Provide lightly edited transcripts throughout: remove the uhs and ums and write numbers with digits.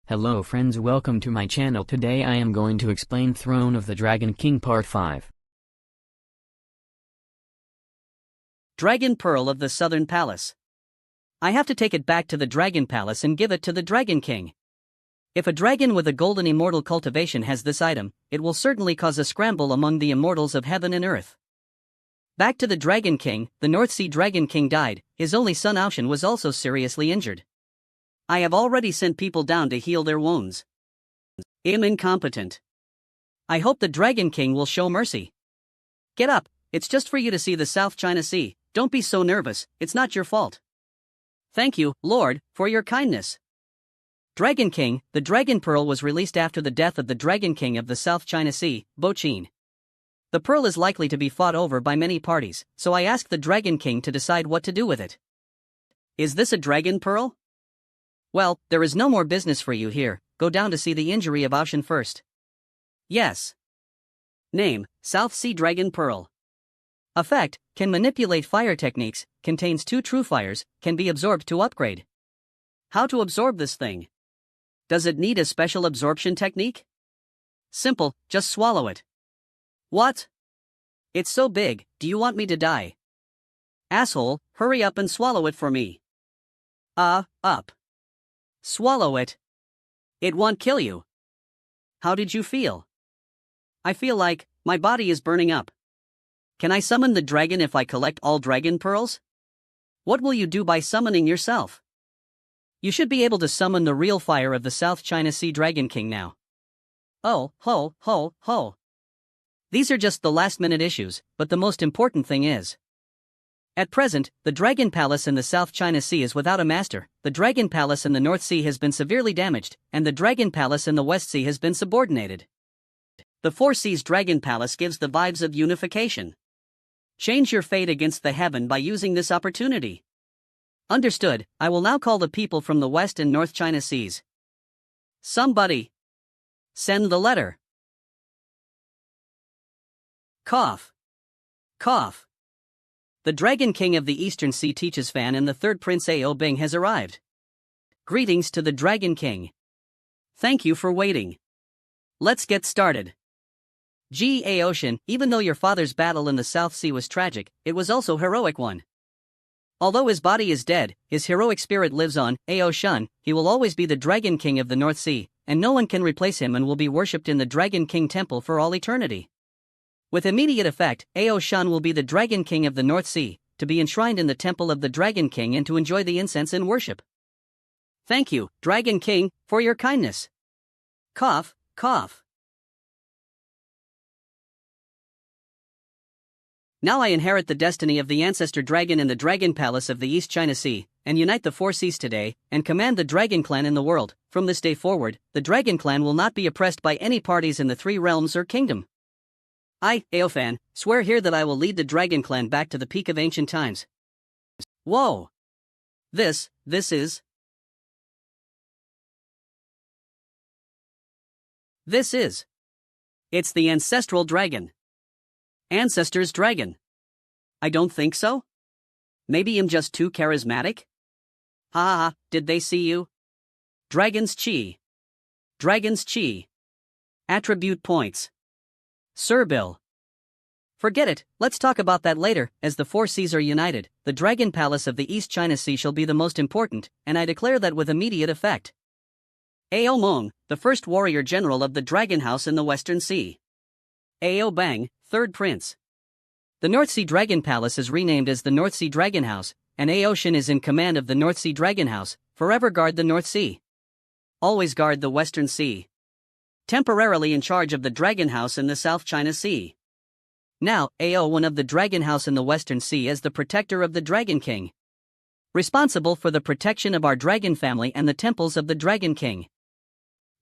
Hello friends, welcome to my channel. Today I am going to explain Throne of the Dragon King Part 5. Dragon Pearl of the Southern Palace. I have to take it back to the Dragon Palace and give it to the Dragon King. If a dragon with a golden immortal cultivation has this item, it will certainly cause a scramble among the immortals of heaven and earth. Back to the Dragon King. The North Sea Dragon King died. His only son Aoshan was also seriously injured. I have already sent people down to heal their wounds. I'm incompetent. I hope the Dragon King will show mercy. Get up, it's just for you to see the South China Sea. Don't be so nervous, it's not your fault. Thank you, Lord, for your kindness. Dragon King. The Dragon Pearl was released after the death of the Dragon King of the South China Sea, Bo Qin. The pearl is likely to be fought over by many parties, so I asked the Dragon King to decide what to do with it. Is this a dragon pearl? Well, there is no more business for you here. Go down to see the injury of Aoshan first. Yes. Name: South Sea Dragon Pearl. Effect: can manipulate fire techniques, contains 2 true fires, can be absorbed to upgrade. How to absorb this thing? Does it need a special absorption technique? Simple, just swallow it. What? It's so big, do you want me to die? Asshole, hurry up and swallow it for me. Up. Swallow it. It won't kill you. How did you feel? I feel like my body is burning up. Can I summon the dragon if I collect all dragon pearls? What will you do by summoning yourself? You should be able to summon the real fire of the South China Sea Dragon King now. Oh, ho. These are just the last-minute issues, but the most important thing is, at present, the Dragon Palace in the South China Sea is without a master. The Dragon Palace in the North Sea has been severely damaged, and the Dragon Palace in the West Sea has been subordinated. The Four Seas Dragon Palace gives the vibes of unification. Change your fate against the heaven by using this opportunity. Understood. I will now call the people from the West and North China Seas. Somebody send the letter. Cough. The Dragon King of the Eastern Sea Teaches Fan and the third Prince Ao Bing has arrived. Greetings to the Dragon King. Thank you for waiting. Let's get started. Aoshan, even though your father's battle in the South Sea was tragic, it was also a heroic one. Although his body is dead, his heroic spirit lives on. Aoshan, he will always be the Dragon King of the North Sea, and no one can replace him and will be worshipped in the Dragon King Temple for all eternity. With immediate effect, Aoshan will be the Dragon King of the North Sea, to be enshrined in the Temple of the Dragon King and to enjoy the incense and worship. Thank you, Dragon King, for your kindness. Cough. Now I inherit the destiny of the ancestor dragon in the Dragon Palace of the East China Sea, and unite the Four Seas today, and command the Dragon Clan in the world. From this day forward, the Dragon Clan will not be oppressed by any parties in the 3 realms or kingdom. I, Aofan, swear here that I will lead the Dragon Clan back to the peak of ancient times. Whoa! This is... It's the ancestral dragon. Ancestor's dragon. I don't think so. Maybe I'm just too charismatic? Ha, did they see you? Dragon's Chi. Attribute points. Sir Bill. Forget it, let's talk about that later. As the Four Seas are united, the Dragon Palace of the East China Sea shall be the most important, and I declare that with immediate effect. Ao Mong, the first warrior general of the Dragon House in the Western Sea. Ao Bang, third prince. The North Sea Dragon Palace is renamed as the North Sea Dragon House, and Aoshan is in command of the North Sea Dragon House. Forever guard the North Sea. Always guard the Western Sea. Temporarily in charge of the Dragon House in the South China Sea. Now, Ao one of the Dragon House in the Western Sea as the protector of the Dragon King. Responsible for the protection of our dragon family and the temples of the Dragon King.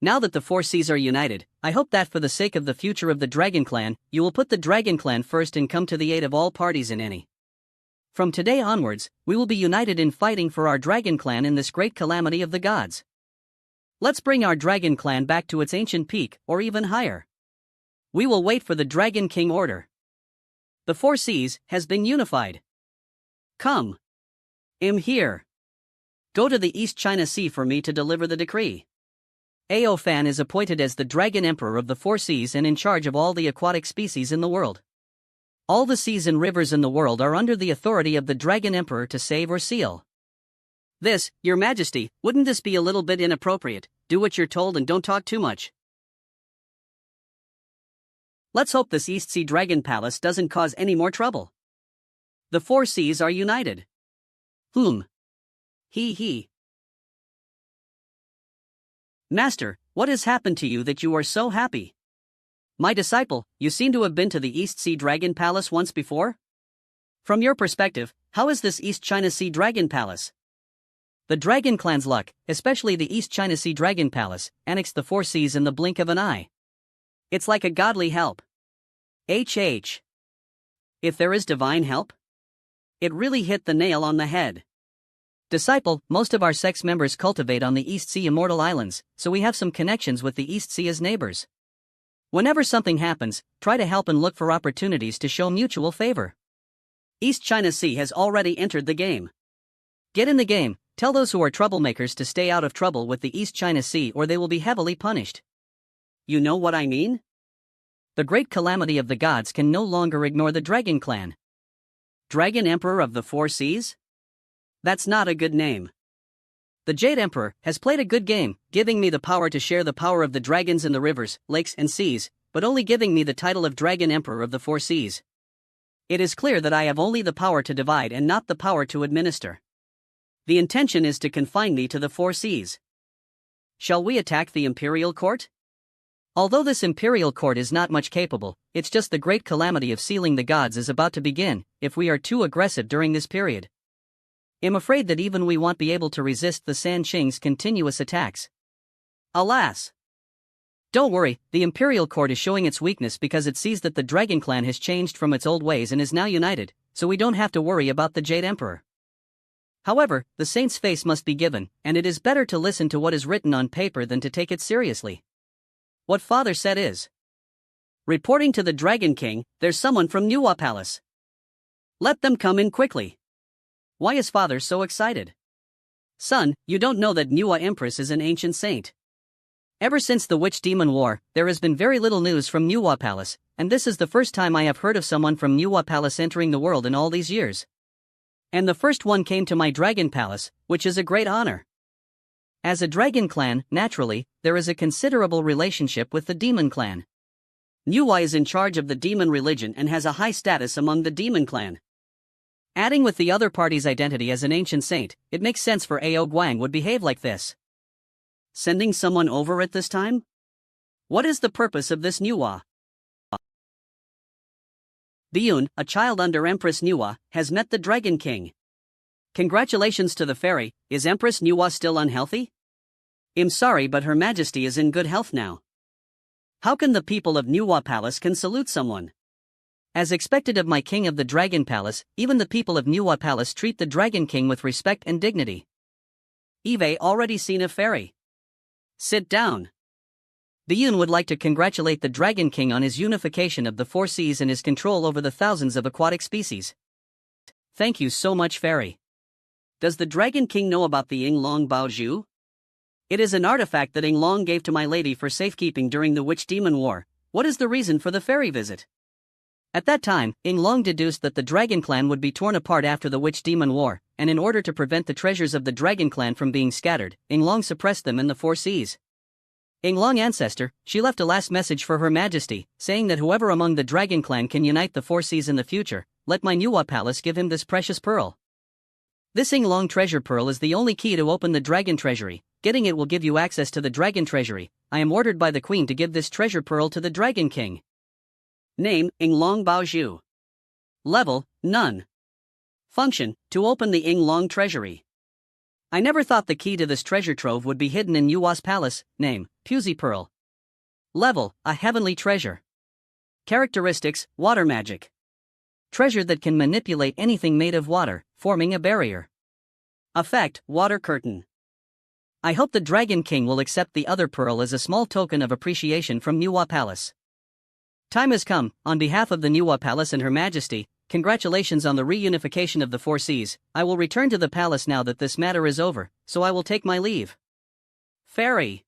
Now that the Four Seas are united, I hope that for the sake of the future of the Dragon Clan, you will put the Dragon Clan first and come to the aid of all parties in any. From today onwards, we will be united in fighting for our Dragon Clan in this great calamity of the gods. Let's bring our Dragon Clan back to its ancient peak, or even higher. We will wait for the Dragon King order. The Four Seas has been unified. Come. I'm here. Go to the East China Sea for me to deliver the decree. Aofan is appointed as the Dragon Emperor of the Four Seas and in charge of all the aquatic species in the world. All the seas and rivers in the world are under the authority of the Dragon Emperor to save or seal. This, Your Majesty, wouldn't this be a little bit inappropriate? Do what you're told and don't talk too much. Let's hope this East Sea Dragon Palace doesn't cause any more trouble. The Four Seas are united. He. Master, what has happened to you that you are so happy? My disciple, you seem to have been to the East Sea Dragon Palace once before? From your perspective, how is this East China Sea Dragon Palace? The Dragon Clan's luck, especially the East China Sea Dragon Palace, annexed the Four Seas in the blink of an eye. It's like a godly help. If there is divine help? It really hit the nail on the head. Disciple, most of our sex members cultivate on the East Sea Immortal Islands, so we have some connections with the East Sea as neighbors. Whenever something happens, try to help and look for opportunities to show mutual favor. East China Sea has already entered the game. Get in the game, tell those who are troublemakers to stay out of trouble with the East China Sea or they will be heavily punished. You know what I mean? The great calamity of the gods can no longer ignore the Dragon Clan. Dragon Emperor of the Four Seas? That's not a good name. The Jade Emperor has played a good game, giving me the power to share the power of the dragons in the rivers, lakes and seas, but only giving me the title of Dragon Emperor of the Four Seas. It is clear that I have only the power to divide and not the power to administer. The intention is to confine me to the Four Seas. Shall we attack the Imperial Court? Although this Imperial Court is not much capable, it's just the great calamity of sealing the gods is about to begin, if we are too aggressive during this period. I'm afraid that even we won't be able to resist the San Qing's continuous attacks. Alas! Don't worry, the Imperial Court is showing its weakness because it sees that the Dragon Clan has changed from its old ways and is now united, so we don't have to worry about the Jade Emperor. However, the saint's face must be given, and it is better to listen to what is written on paper than to take it seriously. What Father said is, reporting to the Dragon King, there's someone from Nuwa Palace. Let them come in quickly. Why is Father so excited? Son, you don't know that Nuwa Empress is an ancient saint. Ever since the Witch-Demon War, there has been very little news from Nuwa Palace, and this is the first time I have heard of someone from Nuwa Palace entering the world in all these years. And the first one came to my Dragon Palace, which is a great honor. As a Dragon Clan, naturally, there is a considerable relationship with the Demon Clan. Nuwa is in charge of the demon religion and has a high status among the Demon Clan. Adding with the other party's identity as an ancient saint, it makes sense for Ao Guang would behave like this. Sending someone over at this time? What is the purpose of this Nuwa? Biyun, a child under Empress Nuwa, has met the Dragon King. Congratulations to the fairy. Is Empress Nuwa still unhealthy? I'm sorry, but Her Majesty is in good health now. How can the people of Nuwa Palace can salute someone? As expected of my king of the Dragon Palace, even the people of Nuwa Palace treat the Dragon King with respect and dignity. Eve already seen a fairy. Sit down. Biyun would like to congratulate the Dragon King on his unification of the Four Seas and his control over the thousands of aquatic species. Thank you so much, fairy. Does the Dragon King know about the Yinglong Baozhu? It is an artifact that Yinglong gave to my lady for safekeeping during the Witch-Demon War. What is the reason for the fairy visit? At that time, Yinglong deduced that the Dragon Clan would be torn apart after the Witch-Demon War, and in order to prevent the treasures of the Dragon Clan from being scattered, Yinglong suppressed them in the Four Seas. Yinglong ancestor, she left a last message for Her Majesty, saying that whoever among the Dragon Clan can unite the Four Seas in the future, let my Nuwa Palace give him this precious pearl. This Yinglong treasure pearl is the only key to open the Dragon Treasury. Getting it will give you access to the Dragon Treasury. I am ordered by the Queen to give this treasure pearl to the Dragon King. Name, Yinglong Baozhu. Level, none. Function, to open the Yinglong Treasury. I never thought the key to this treasure trove would be hidden in Nuwa's palace. Name, Pusey Pearl. Level, a heavenly treasure. Characteristics, water magic. Treasure that can manipulate anything made of water, forming a barrier. Effect, water curtain. I hope the Dragon King will accept the other pearl as a small token of appreciation from Nuwa Palace. Time has come, on behalf of the Nuwa Palace and Her Majesty, congratulations on the reunification of the Four Seas. I will return to the palace now that this matter is over, so I will take my leave. Fairy.